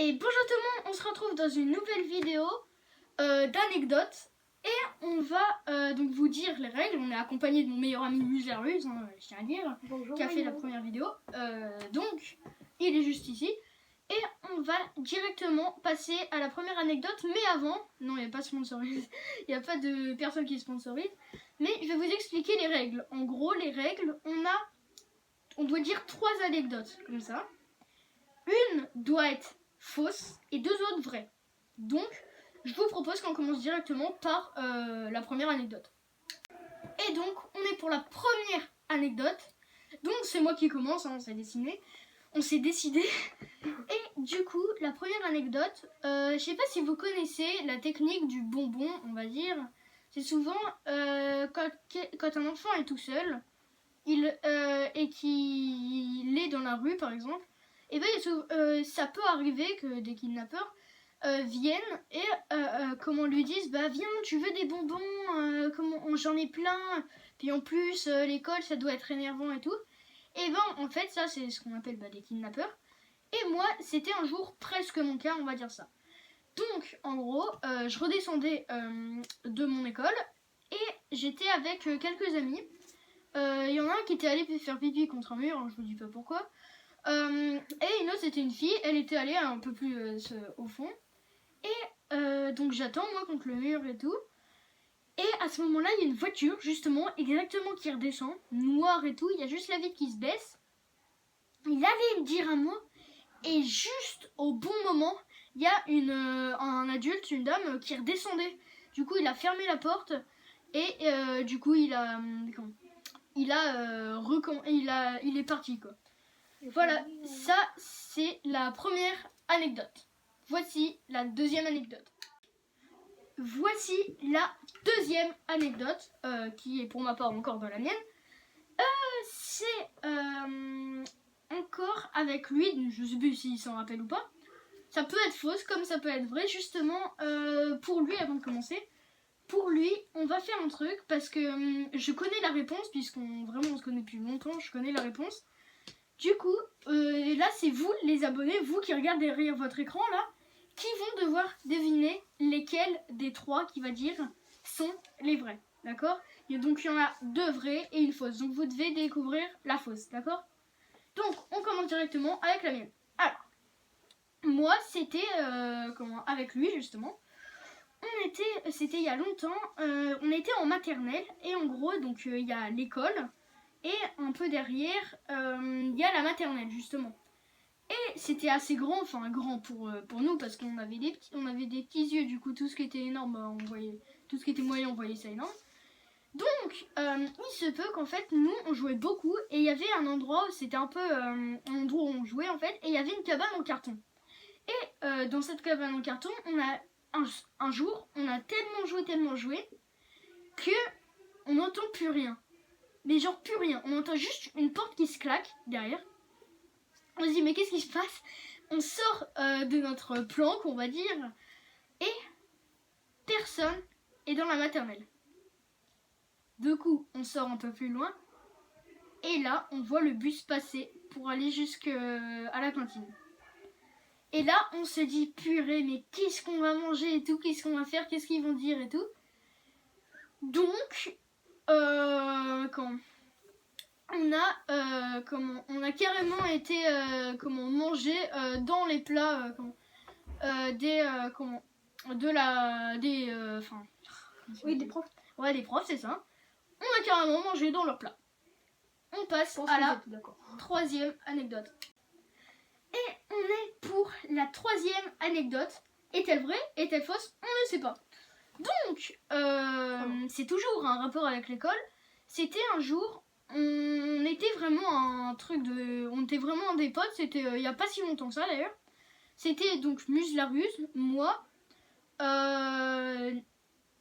Et bonjour tout le monde, on se retrouve dans une nouvelle vidéo d'anecdotes. Et on va donc vous dire les règles. On est accompagné de mon meilleur ami Muserus, je tiens à dire, qui a fait la première vidéo. Donc, il est juste ici. Et on va directement passer à la première anecdote. Mais avant, non, il n'y a pas de sponsorise, il n'y a pas de personne qui sponsorise. Mais je vais vous expliquer les règles. En gros, les règles, on doit dire 3 anecdotes, comme ça. Une doit être fausse et 2 autres vraies. Donc, je vous propose qu'on commence directement par la première anecdote. Et donc, on est pour la première anecdote. Donc, c'est moi qui commence, on s'est décidé. Et du coup, la première anecdote, je sais pas si vous connaissez la technique du bonbon, on va dire. C'est souvent quand un enfant est tout seul et qu'il est dans la rue, par exemple, et ben ça peut arriver que des kidnappeurs viennent et comment lui disent bah viens, tu veux des bonbons, j'en ai plein, puis en plus l'école ça doit être énervant et tout. Et ben en fait ça c'est ce qu'on appelle des kidnappeurs. Et moi c'était un jour presque mon cas, on va dire ça. Donc en gros je redescendais de mon école et j'étais avec quelques amis. Il y en a un qui était allé faire pipi contre un mur, je vous dis pas pourquoi. Et une autre c'était une fille, elle était allée un peu plus au fond. Et donc j'attends moi contre le mur et tout. Et à ce moment-là il y a une voiture justement exactement qui redescend, noire et tout, il y a juste la vitre qui se baisse. Il allait me dire un mot et juste au bon moment il y a un adulte, une dame qui redescendait. Du coup il a fermé la porte et du coup il est parti quoi. Voilà, ça c'est la première anecdote. Voici la deuxième anecdote. Voici la deuxième anecdote, qui est pour ma part encore dans la mienne. C'est encore avec lui, je sais plus s'il s'en rappelle ou pas. Ça peut être fausse comme ça peut être vrai. Justement, pour lui, avant de commencer, pour lui, on va faire un truc parce que je connais la réponse, puisqu'on se connaît depuis longtemps, je connais la réponse. Du coup, là c'est vous les abonnés, vous qui regardez derrière votre écran là, qui vont devoir deviner lesquels des 3 qui va dire sont les vrais, d'accord? Donc il y en a 2 vrais et une fausse, donc vous devez découvrir la fausse, d'accord? Donc on commence directement avec la mienne. Alors, moi c'était avec lui justement. C'était il y a longtemps, on était en maternelle et en gros donc il y a l'école. Et un peu derrière, il y a la maternelle justement. Et c'était assez grand, enfin grand pour nous parce qu'on avait des petits yeux, du coup tout ce qui était énorme, tout ce qui était moyen, on voyait ça énorme. Donc il se peut qu'en fait nous on jouait beaucoup et il y avait un endroit où c'était un peu un endroit où on jouait en fait et il y avait une cabane en carton. Et dans cette cabane en carton, on a un jour, on a tellement joué que on n'entend plus rien. Mais genre plus rien, on entend juste une porte qui se claque derrière. On se dit mais qu'est-ce qui se passe? On sort de notre planque on va dire. Et personne est dans la maternelle. Du coup on sort un peu plus loin. Et là on voit le bus passer pour aller jusqu'à la cantine. Et là on se dit purée mais qu'est-ce qu'on va manger et tout, qu'est-ce qu'on va faire, qu'est-ce qu'ils vont dire et tout. Donc on a carrément été manger dans les plats des profs. Ouais, des profs, c'est ça. On a carrément mangé dans leurs plats. On passe à la troisième anecdote. Et on est pour la troisième anecdote. Est-elle vraie? Est-elle fausse? On ne sait pas. Donc, c'est toujours un rapport avec l'école. C'était un jour, on était vraiment des potes. C'était il n'y a pas si longtemps que ça d'ailleurs. C'était donc Muserus, moi, un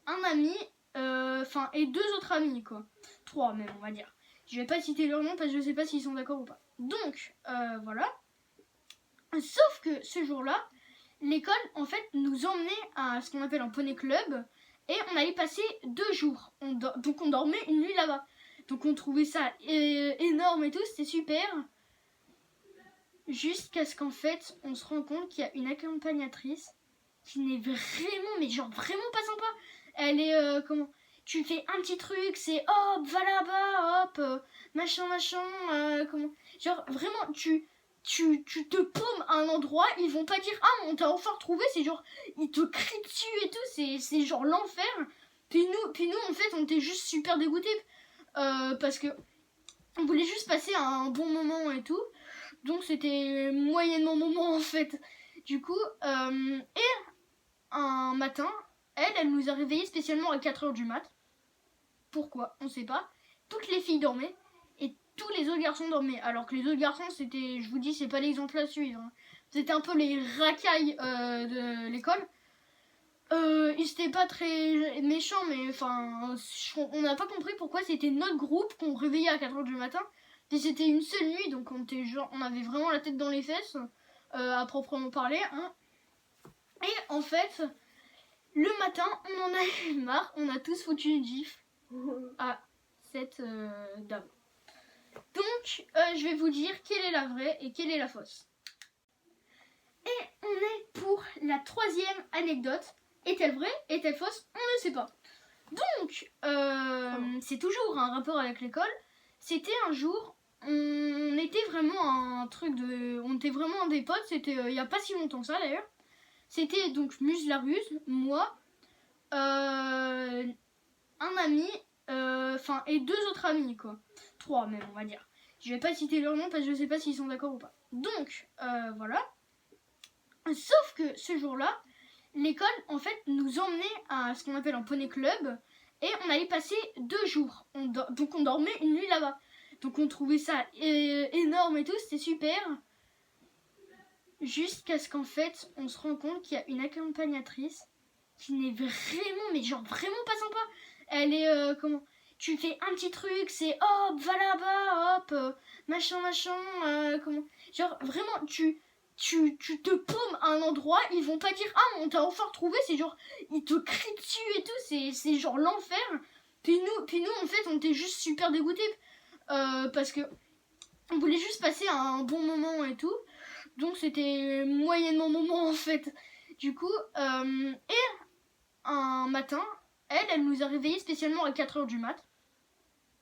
ami, et 2 autres amis quoi. 3 même on va dire. Je vais pas citer leur nom parce que je sais pas s'ils sont d'accord ou pas. Donc voilà. Sauf que ce jour-là, l'école en fait nous emmenait à ce qu'on appelle un poney club et on allait passer 2 jours. Donc on dormait une nuit là-bas. Donc on trouvait ça énorme et tout, c'était super. Jusqu'à ce qu'en fait, on se rend compte qu'il y a une accompagnatrice qui n'est vraiment, mais genre vraiment pas sympa. Elle est, tu fais un petit truc, c'est hop, va là-bas, hop, machin, comment. Genre vraiment, tu te paumes à un endroit, ils vont pas dire ah, on t'a enfin retrouvé, c'est genre, ils te crient dessus et tout, c'est genre l'enfer. Puis nous, en fait, on était juste super dégoûtés. Parce que on voulait juste passer un bon moment et tout. Donc c'était moyennement moment en fait. Du coup, et un matin, elle nous a réveillés spécialement à 4h du mat. Pourquoi? On sait pas. Toutes les filles dormaient et tous les autres garçons dormaient. Alors que les autres garçons, c'était, je vous dis, c'est pas l'exemple à suivre. C'était un peu les racailles de l'école. Ils étaient pas très méchants, mais enfin, on n'a pas compris pourquoi c'était notre groupe qu'on réveillait à 4h du matin. Et c'était une seule nuit, donc on avait vraiment la tête dans les fesses, à proprement parler. Hein. Et en fait, le matin, on en a eu marre, on a tous foutu une gifle à cette dame. Donc, je vais vous dire quelle est la vraie et quelle est la fausse. Et on est pour la 3e anecdote. Est-elle vraie? Est-elle fausse? On ne sait pas. Donc, c'est toujours un rapport avec l'école. C'était un jour, on était vraiment on était vraiment des potes. C'était il n'y a pas si longtemps que ça d'ailleurs. C'était donc Muslarus, moi, un ami, et 2 autres amis quoi. 3 même on va dire. Je vais pas citer leur nom parce que je sais pas s'ils sont d'accord ou pas. Donc, voilà. Sauf que ce jour-là, l'école, en fait, nous emmenait à ce qu'on appelle un poney club et on allait passer 2 jours. Donc on dormait une nuit là-bas. Donc on trouvait ça énorme et tout, c'était super. Jusqu'à ce qu'en fait, on se rend compte qu'il y a une accompagnatrice qui n'est vraiment, mais genre vraiment pas sympa. Elle est, tu fais un petit truc, c'est hop, va là-bas, hop, machin, comment. Genre vraiment, tu te paumes à un endroit, ils vont pas dire ah, on t'a enfin retrouvé, c'est genre, ils te crient dessus et tout, c'est genre l'enfer. Puis nous, en fait, on était juste super dégoûtés. Parce que on voulait juste passer un bon moment et tout. Donc c'était moyennement moment en fait. Du coup, et un matin, elle nous a réveillés spécialement à 4h du mat.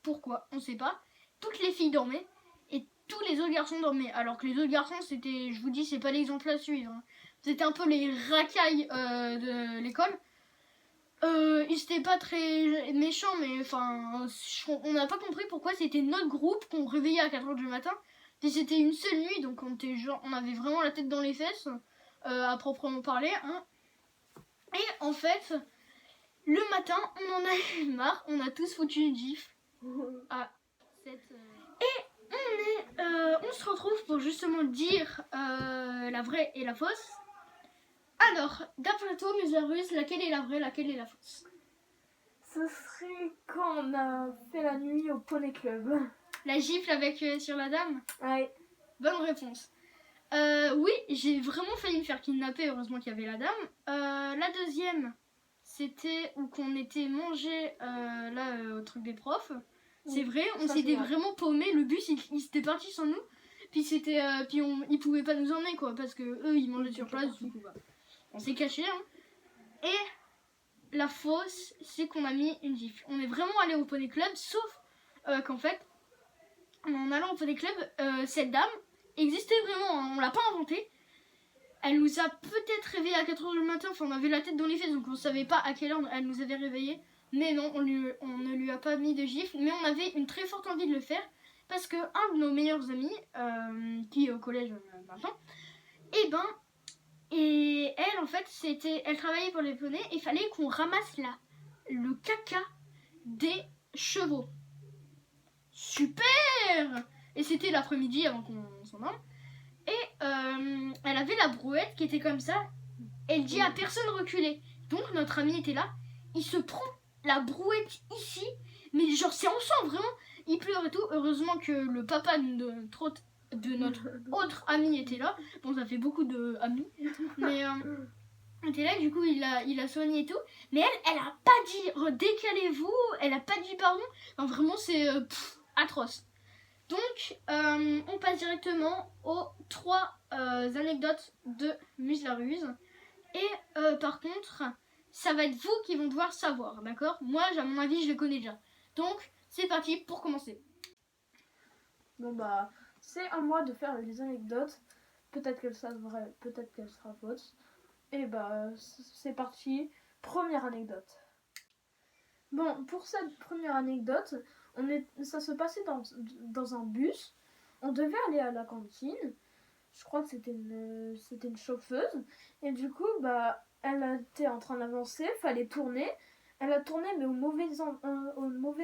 Pourquoi? On sait pas. Toutes les filles dormaient et tous les autres garçons dormaient. Alors que les autres garçons, c'était, je vous dis, c'est pas l'exemple à suivre. C'était un peu les racailles de l'école. Ils étaient pas très méchants, mais enfin, on n'a pas compris pourquoi c'était notre groupe qu'on réveillait à 4h du matin. Et c'était une seule nuit, donc on avait vraiment la tête dans les fesses, à proprement parler. Hein. Et en fait, le matin, on en a eu marre, on a tous foutu une gifle à cette... Et on se retrouve pour justement dire la vraie et la fausse. Alors, d'après toi, Muslarus, laquelle est la vraie, laquelle est la fausse? Ce serait quand on a fait la nuit au Poney Club. La gifle avec sur la dame? Ouais. Bonne réponse. Oui, j'ai vraiment failli me faire kidnapper, heureusement qu'il y avait la dame. La deuxième, c'était où qu'on était mangé au truc des profs. C'est vrai, on s'était vraiment paumé. Le bus, il s'était parti sans nous. Puis c'était, ils pouvaient pas nous emmener quoi, parce que eux, ils mangeaient sur place. Du coup, bah, on s'est caché. Hein. Et la fausse, c'est qu'on a mis une gifle. On est vraiment allé au Poney Club, sauf qu'en fait, en allant au Poney Club, cette dame existait vraiment. Hein, on l'a pas inventée. Elle nous a peut-être réveillés à 4h du matin. Enfin, on avait la tête dans les fesses, donc on savait pas à quelle heure elle nous avait réveillés. Mais non, on ne lui a pas mis de gifle. Mais on avait une très forte envie de le faire. Parce que un de nos meilleurs amis, qui est au collège maintenant, et elle, en fait, elle travaillait pour les poneys et il fallait qu'on ramasse le caca des chevaux. Super! Et c'était l'après-midi avant qu'on s'en aille. Et elle avait la brouette qui était comme ça. Elle dit à personne reculer. Donc notre ami était là. Il se prend la brouette ici. Mais genre c'est en sang vraiment. Il pleure et tout. Heureusement que le papa de notre autre ami était là. Bon, ça fait beaucoup de amis. Mais était là, du coup il a soigné et tout. Mais elle a pas dit décalez-vous. Elle a pas dit pardon. Enfin, vraiment c'est atroce. Donc, on passe directement aux 3 anecdotes de Muse la Ruse. Et par contre, ça va être vous qui vont devoir savoir, d'accord? Moi, à mon avis, je le connais déjà. Donc, c'est parti pour commencer. Bon bah, c'est à moi de faire les anecdotes. Peut-être qu'elles sera vraie, peut-être qu'elle sera fausse. Et bah, c'est parti. Première anecdote. Bon, pour cette première anecdote, ça se passait dans un bus. On devait aller à la cantine. Je crois que c'était une chauffeuse. Et du coup, bah, elle était en train d'avancer, fallait tourner. Elle a tourné, mais au mauvais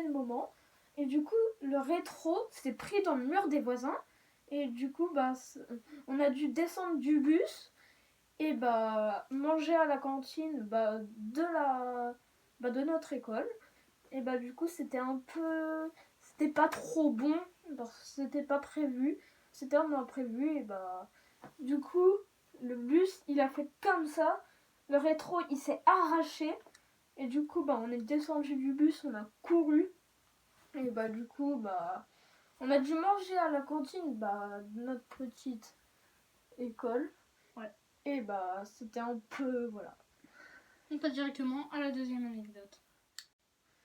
moment. Et du coup, le rétro s'est pris dans le mur des voisins. Et du coup, bah, on a dû descendre du bus et bah, manger à la cantine de notre école. Et bah, du coup, c'était pas trop bon parce que c'était pas prévu. C'était un imprévu et bah, du coup, le bus, il a fait comme ça. Le rétro, il s'est arraché. Et du coup, bah, on est descendu du bus, on a couru. Et bah, du coup, bah, on a dû manger à la cantine de notre petite école. Ouais. Et bah, c'était un peu, voilà. On passe directement à la deuxième anecdote.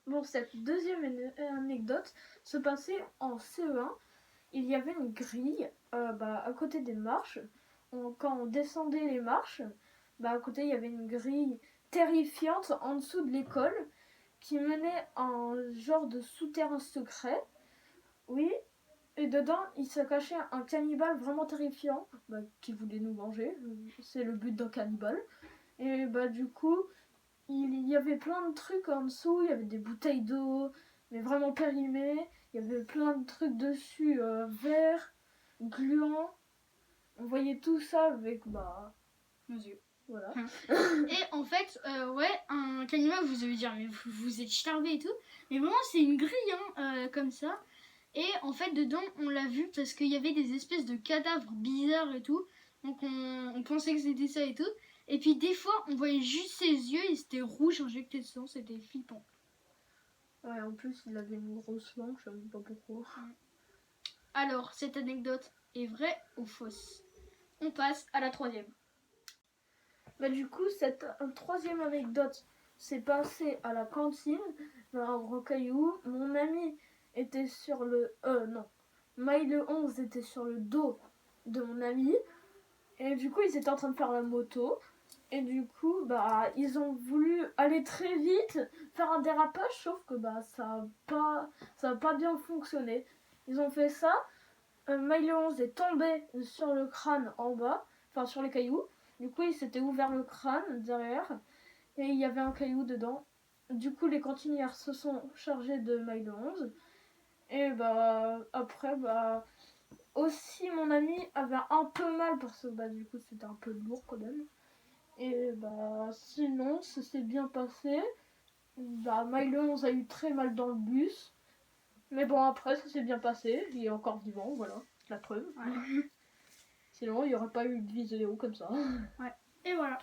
Bon, cette deuxième anecdote se passait en CE1. Il y avait une grille à côté des marches. Quand on descendait les marches, à côté, il y avait une grille terrifiante en dessous de l'école qui menait à un genre de souterrain secret. Oui, et dedans, il se cachait un cannibale vraiment terrifiant qui voulait nous manger. C'est le but d'un cannibale. Et bah du coup, il y avait plein de trucs en dessous. Il y avait des bouteilles d'eau, mais vraiment périmées. Il y avait plein de trucs dessus, verts, gluants. On voyait tout ça avec nos yeux. Voilà. Et en fait, ouais, un cannibale, vous allez dire, mais vous êtes starvé et tout. Mais vraiment, c'est une grille, hein, comme ça. Et en fait, dedans, on l'a vu parce qu'il y avait des espèces de cadavres bizarres et tout. Donc, on pensait que c'était ça et tout. Et puis, des fois, on voyait juste ses yeux, ils étaient rouges, injectés de sang, c'était flippant. Ouais, en plus, il avait une grosse langue, je ne sais pas pourquoi. Alors, cette anecdote est vraie ou fausse? On passe à la troisième. Du coup, cette troisième anecdote s'est passée à la cantine, vers un gros caillou. Mon ami était sur Maille 11 était sur le dos de mon ami. Et du coup, ils étaient en train de faire la moto. Et du coup, ils ont voulu aller très vite, faire un dérapage, sauf que ça a pas bien fonctionné. Ils ont fait ça. Maille 11 est tombé sur le crâne en bas, enfin sur les cailloux. Du coup, il s'était ouvert le crâne derrière et il y avait un caillou dedans. Du coup, les cantinières se sont chargées de Maille 11. Et après, aussi mon ami avait un peu mal parce que du coup, c'était un peu lourd quand même. Et sinon, ça s'est bien passé. Maille 11 a eu très mal dans le bus. Mais bon, après, ça s'est bien passé. Il est encore vivant, voilà, la preuve. Ouais. Sinon, il n'y aurait pas eu de vidéo comme ça. Ouais, et voilà.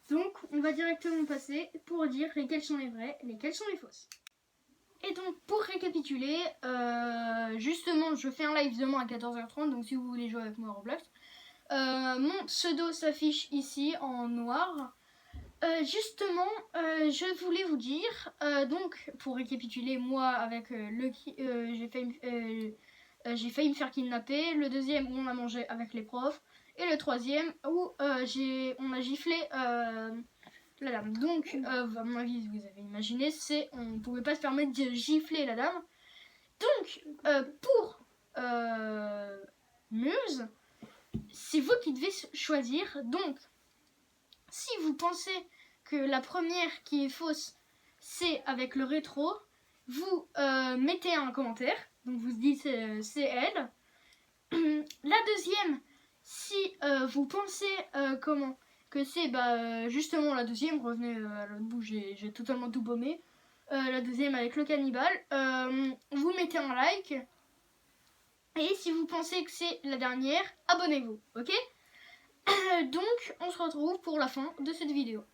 Donc, on va directement passer pour dire lesquelles sont les vraies, lesquelles sont les fausses. Et donc, pour récapituler, justement, je fais un live demain à 14h30, donc si vous voulez jouer avec moi à Roblox. Mon pseudo s'affiche ici en noir. Justement, je voulais vous dire, donc, pour récapituler, moi, avec j'ai failli me faire kidnapper. Le deuxième, où on a mangé avec les profs. Et le troisième, où on a giflé la dame. Donc, à mon avis, vous avez imaginé, on ne pouvait pas se permettre de gifler la dame. Donc, pour Muse, c'est vous qui devez choisir. Donc, si vous pensez que la première qui est fausse, c'est avec le rétro, vous mettez un commentaire. Donc, vous dites c'est elle. La deuxième, si vous pensez que c'est justement la deuxième, revenez à l'autre bout, j'ai totalement tout baumé. La deuxième avec le cannibale, vous mettez un like. Et si vous pensez que c'est la dernière, abonnez-vous, ok? Donc on se retrouve pour la fin de cette vidéo.